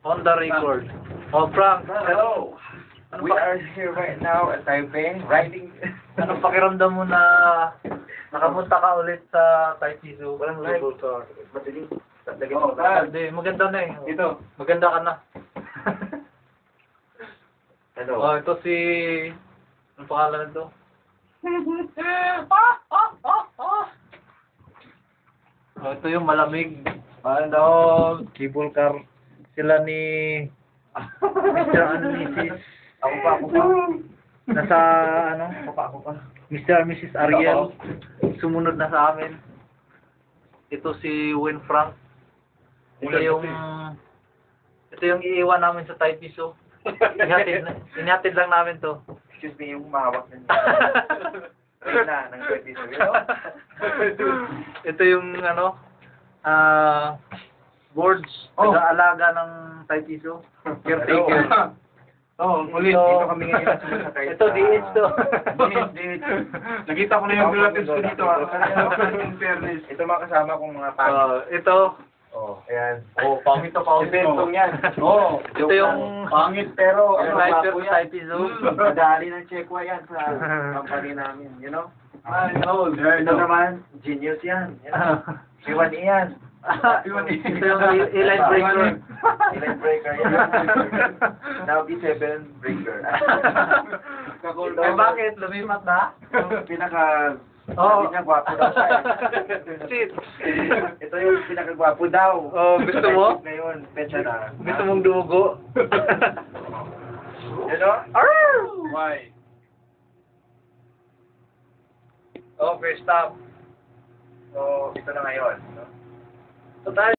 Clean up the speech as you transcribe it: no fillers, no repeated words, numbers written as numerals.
On the record. Oh, Frank. Hello. We are here right now at Taipei, riding. Anong pakiramdam mo na nakapunta ka ulit sa Taipei Zoo? Walang live. Madaling. Oh, hindi. Maganda na eh. Ito. Maganda ka na. Hello. Oh, ito si... Anong pangalan nito? Oh, ito yung malamig. Ano, cable car. Sila ni Mr. and Mrs. Ako pa. Nasa, ano? Ako pa. Mr. and Mrs. Ariel. Sumunod na sa amin. Ito si Win Frank. Ito yung iiwan namin sa Taipei Zoo. Inhatid lang namin to. Excuse me, yung mahawak na niya. Reyna ng Taipei Zoo. Ito yung, ano, boards. Nag-aalaga ng Taipei Zoo. Caretaker. Ulit. Dito kami ngayon sa Taipei. Ito, DH to. DH. Nakita ko na yung relatives ko dito. In fairness. Ito mga kasama kong mga pangit. Ito. Ayan. Pangit to, pangit to. Eventong yan. Ito yung pangit pero sniper sa Taipei Zoo. Madali ng Chekwa yan sa company namin, you know? Ito naman, genius yan. You know? Iwan yan. Ito yung E-line breaker. E-line breaker yan. Now B7 breaker. Eh bakit? Lumipat na? Sabi niya, gwapo daw siya. Shit. Ito yung pinakagwapo daw. Gusto mo? Ngayon, petsa na. Gusto mong dumugo? You know? Why? Okay, stop. So, ito na ngayon. So tayo